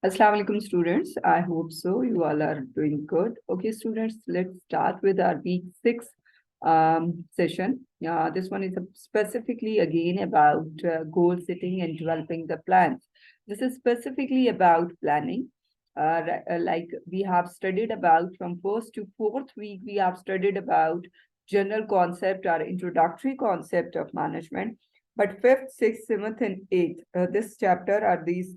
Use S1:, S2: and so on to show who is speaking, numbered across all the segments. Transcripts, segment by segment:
S1: Assalamu alaikum students. I hope so. You all are doing good. Okay, students, let's start with our week 6 session. This one is specifically again about goal setting and developing the plans. This is specifically about planning. Like we have studied about from first to fourth week, we have studied about general concept or introductory concept of management. But fifth, sixth, seventh, and eighth, this chapter are these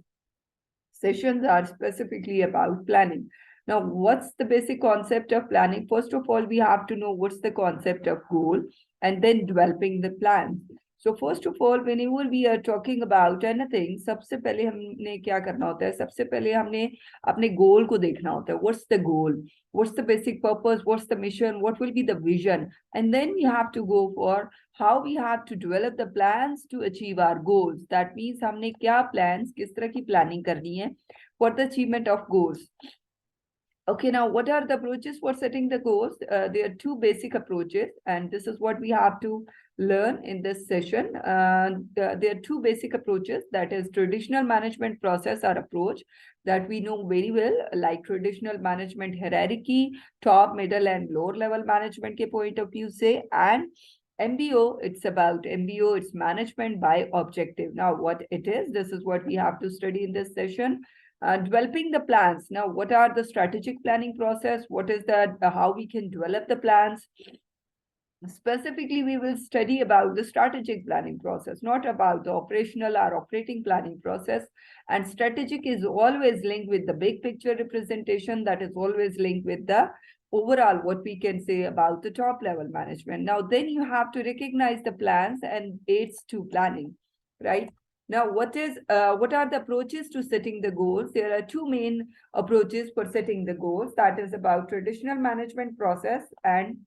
S1: sessions are specifically about planning. Now, what's the basic concept of planning? First of all, we have to know what's the concept of goal and then developing the plan. So first of all, whenever we are talking about anything, सबसे पहले हमने क्या करना होता है? सबसे पहले हमने अपने गोल को देखना होता है. What's the goal? What's the basic purpose? What's the mission? What will be the vision? And then we have to go for how we have to develop the plans to achieve our goals. That means हमने क्या plans, किस तरह की planning करनी है for the achievement of goals. Okay, now what are the approaches for setting the goals? There are two basic approaches, and this is what we have to learn in this session. There are two basic approaches, that is traditional management process or approach that we know very well, like traditional management hierarchy, top, middle, and lower level management ke point of view say, and MBO, it's about MBO, it's management by objective. Now, what it is, this is what we have to study in this session. Developing the plans. Now, what are the strategic planning process? What is that? How we can develop the plans? Specifically, we will study about the strategic planning process, not about the operational or operating planning process. And strategic is always linked with the big picture representation. That is always linked with the overall, what we can say about the top level management. Now, then you have to recognize the plans and aids to planning, right? Now, what are the approaches to setting the goals? There are two main approaches for setting the goals. That is about traditional management process, and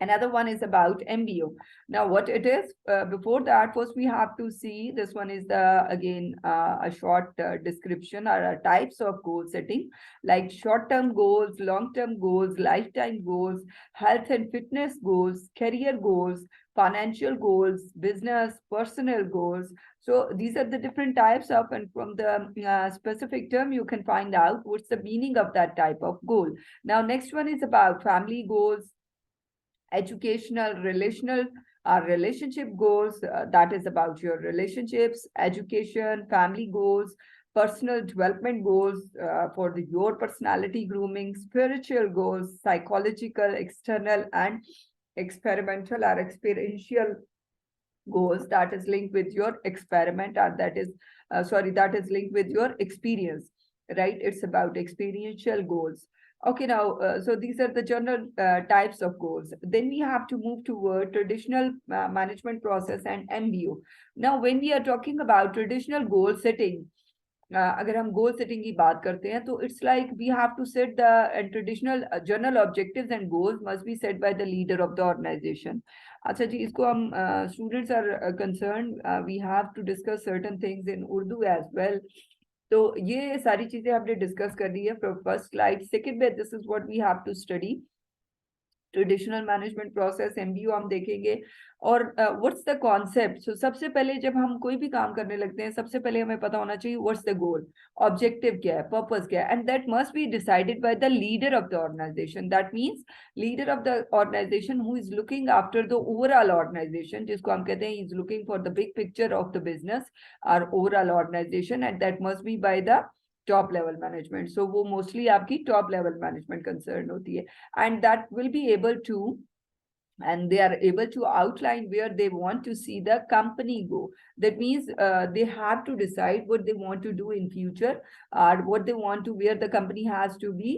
S1: another one is about MBO. Now, what it is, before that, first we have to see, this one is again a short description or types of goal setting, like short-term goals, long-term goals, lifetime goals, health and fitness goals, career goals, financial goals, business, personal goals. So these are the different types of, and from the specific term, you can find out what's the meaning of that type of goal. Now, next one is about family goals, educational, relational, relationship goals. That is about your relationships, education, family goals, personal development goals for your personality grooming, spiritual goals, psychological, external, and experimental or experiential goals. That is linked with your experiment, or that is linked with your experience, right? It's about experiential goals. Okay, now, so these are the general types of goals. Then we have to move toward traditional management process and MBO. Now, when we are talking about traditional goal setting, अगर हम goal setting की बात करते हैं तो it's like we have to set the traditional general objectives and goals must be set by the leader of the organisation. अच्छा जी, इसको हम students are concern we have to discuss certain things in Urdu as well. तो ये सारी चीजें हमने discuss कर दी है फ्रॉम फर्स्ट स्लाइड. सेकंड में this is what we have to study. Traditional management process, MBO हम देखेंगे. और व्हाट्स द कॉन्सेप्ट. सो सबसे पहले जब हम कोई भी काम करने लगते हैं, सबसे पहले हमें पता होना चाहिए व्हाट्स द गोल, ऑब्जेक्टिव क्या है, पर्पस क्या है, and that must be decided by the leader of the organisation. That means leader of the organisation who is looking after the overall organisation, जिसको हम कहते हैं is looking for the big picture of the business और overall organisation, and that must be by the top level management. So वो mostly आपकी top level management concern होती है, and that will be able to, and they are able to outline where they want to see the company go. That means they have to decide what they want to do in future, or what they want to, where the company has to be,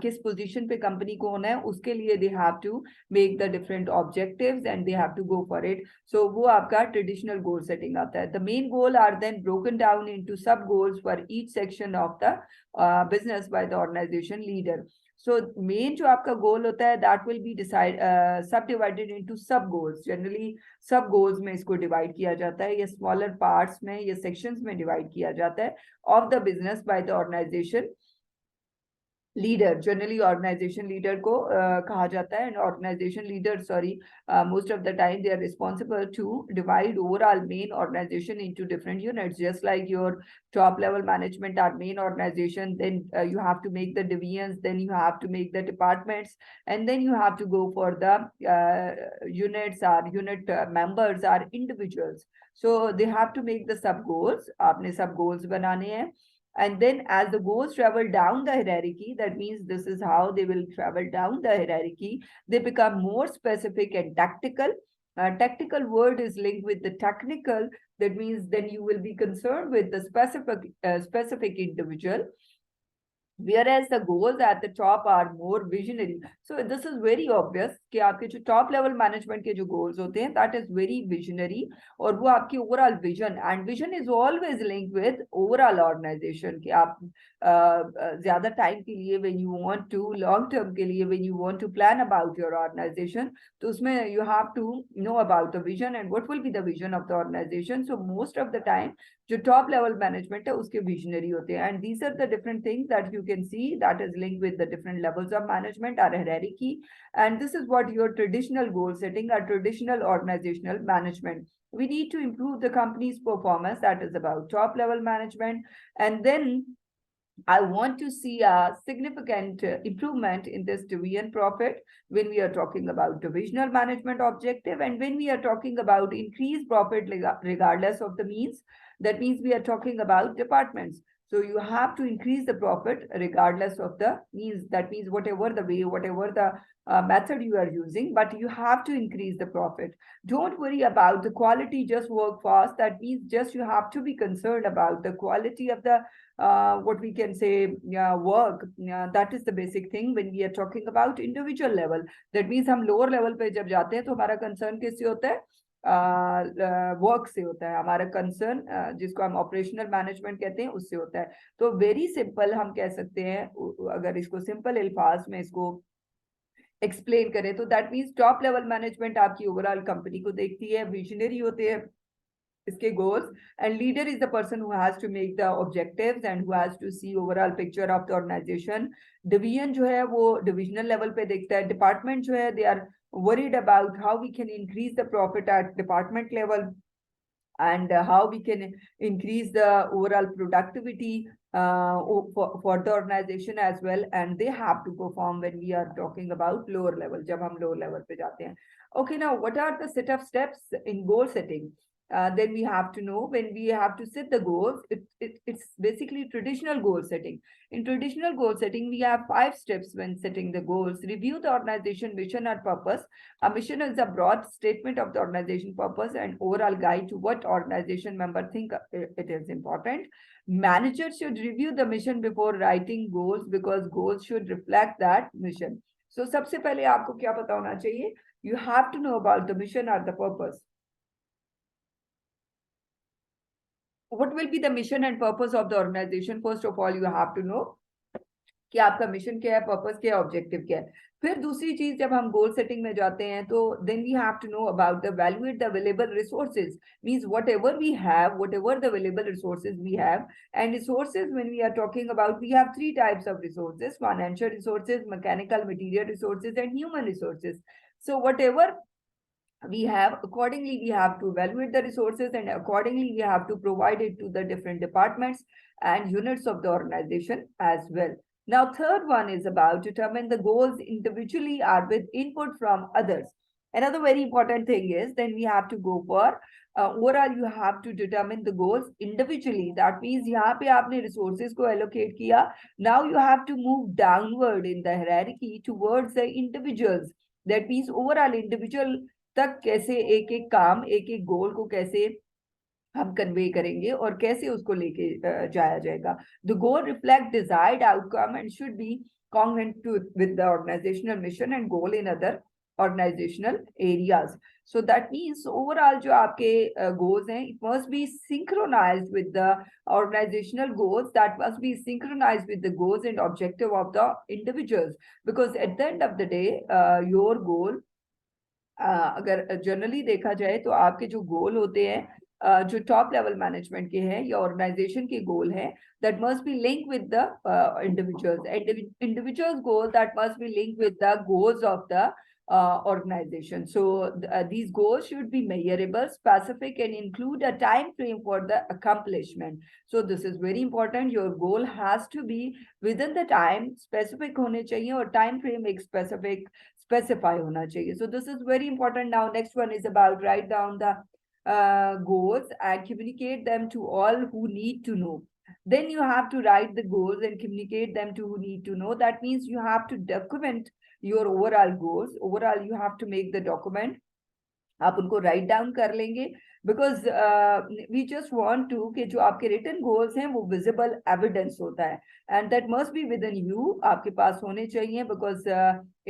S1: किस position पे company को होना है, उसके लिए they have to make the different objectives and they have to go for it. So वो आपका traditional goal setting आता है. The main goal are then broken down into sub goals for each section of the business by the organisation leader. So main जो आपका goal होता है that will be decide sub divided into sub goals. Generally सब goals में इसको divide किया जाता है, या स्मॉलर पार्ट्स में या सेक्शंस में डिवाइड किया जाता है of the business by the organisation leader, generally organisation leader को कहा जाता है, and organisation leader, sorry, most of the time they are responsible to divide overall main organization into different units, just like your top level management are main organization, then you have to make the divisions, then you have to make the departments, and then you have to go for the units or unit members or individuals. So they have to make the sub goals, आपने sub goals बनाने हैं. And then as the goals travel down the hierarchy, that means this is how they will travel down the hierarchy, they become more specific and tactical. Tactical word is linked with the technical. That means then you will be concerned with the specific individual, whereas the goals at the top are more visionary. So this is very obvious कि आपके जो top level management के जो goals होते हैं, that is very visionary, और वो आपकी overall vision, and vision is always linked with overall organization कि आप ज़्यादा time के लिए when you want to, long term के लिए when you want to plan about your organization, तो उसमें you have to know about the vision and what will be the vision of the organization. So most of the time जो top level management है उसके visionary होते हैं, and these are the different things that you can see that is linked with the different levels of management or hierarchy, and this is what your traditional goal setting or traditional organizational management. We need to improve the company's performance, that is about top level management, and then I want to see a significant improvement in this division profit when we are talking about divisional management objective, and when we are talking about increased profit regardless of the means, that means we are talking about departments. So you have to increase the profit regardless of the means. That means whatever the way, whatever the method you are using, but you have to increase the profit. Don't worry about the quality, just work fast. That means just you have to be concerned about the quality of the what we can say work. That is the basic thing when we are talking about individual level. That means हम lower level पे जब जाते हैं तो हमारा concern किससे होता है? वर्क से होता है हमारा कंसर्न, जिसको हम ऑपरेशनल मैनेजमेंट कहते हैं, उससे होता है. तो वेरी सिंपल हम कह सकते हैं, अगर इसको सिंपल अल्फाज में इसको एक्सप्लेन करें तो that means top level management आपकी ओवरऑल कंपनी को देखती है, विजनरी होते हैं इसके goals, and leader is the person who has to make the objectives and who has to see overall picture of the organisation. Division जो है वो डिविजनल लेवल पे देखता है. डिपार्टमेंट जो है they are worried about how we can increase the profit at department level and how we can increase the overall productivity for the organization as well, and they have to perform when we are talking about lower level, jab hum lower level pe jate hain. Okay, now what are the set of steps in goal setting? Then we have to know when we have to set the goals. It's basically traditional goal setting. In traditional goal setting, we have 5 steps when setting the goals. Review the organization mission or purpose. A mission is a broad statement of the organization purpose and overall guide to what organization member think it is important. Managers should review the mission before writing goals because goals should reflect that mission. So सबसे पहले आपको क्या पता होना चाहिए? You have to know about the mission or the purpose. What will be the mission and purpose of the organization? First of all, you have to know कि आपका mission क्या है, पर्पस क्या है, ऑब्जेक्टिव क्या है. फिर दूसरी चीज, जब हम गोल सेटिंग में जाते हैं तो then we have to know about the valuate the available resources. Means whatever we have, whatever the available resources we have, and resources when we are talking about, we have 3 types of resources: financial resources, mechanical material resources and human resources. So whatever we have, accordingly we have to evaluate the resources, and accordingly we have to provide it to the different departments and units of the organization as well. Now third one is about determine the goals individually or with input from others. Another very important thing is then we have to go for overall you have to determine the goals individually. That means यहाँ पे आपने resources को allocate किया. Now you have to move downward in the hierarchy towards the individuals. That means overall individual तक कैसे एक एक काम, एक एक गोल को कैसे हम कन्वे करेंगे और कैसे उसको लेके जाया जाएगा. The goal reflect desired outcome and should be congruent to with the organizational mission and goal in other organizational areas. So that means overall जो आपके goals हैं, it must be synchronized with the organizational goals, that must be synchronized with the goals and objective of the individuals, because at the end of the day your goal अगर generally देखा जाए तो आपके जो गोल होते हैं जो टॉप लेवल मैनेजमेंट के हैं या ऑर्गेनाइजेशन के गोल हैं, that must be linked with the individuals goal that must be linked with the goals of the organization. So these goals should be measurable, specific, and include a time frame for the accomplishment. So this is very important. Your goal has to be within the time, specific होने चाहिए और time frame एक specify होना चाहिए. So this is very important. Now next one is about write down the goals and communicate them to all who need to know. Then you have to write the goals and communicate them to who need to know. That means you have to document your overall goals. Overall, you have to make the document. आप उनको right down कर लेंगे because we just want to कि जो आपके written goals हैं वो visible evidence होता है and that must be within you, आपके पास होने चाहिए because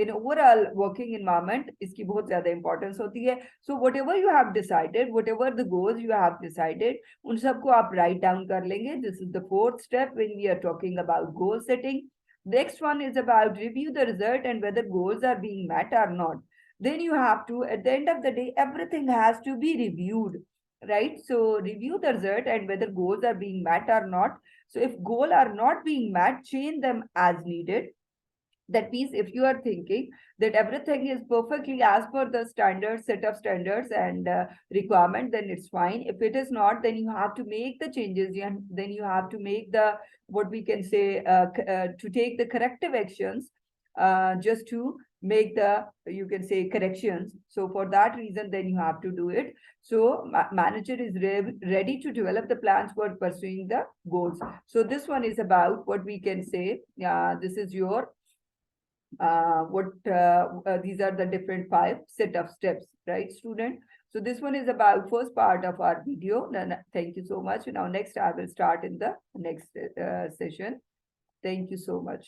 S1: in overall working environment इसकी बहुत ज्यादा इंपॉर्टेंस होती है. So whatever you have decided, whatever the goals you have decided, उन सबको आप राइट डाउन कर लेंगे. This is the fourth step when we are talking about goal setting. Next one is about review the result and whether goals are being met or not. Then you have to, at the end of the day, everything has to be reviewed, right? So review the result and whether goals are being met or not. So if goals are not being met, change them as needed. That means if you are thinking that everything is perfectly as per the standard set of standards and requirement, then it's fine. If it is not, then you have to make the changes, and then you have to make the, what we can say, to take the corrective actions, just to make the, you can say, corrections. So for that reason, then you have to do it. So manager is ready to develop the plans for pursuing the goals. So this one is about, what we can say, this is your these are the different 5 set of steps, right, student? So this one is about first part of our video. Thank you so much. Now next I will start in the next session. Thank you so much.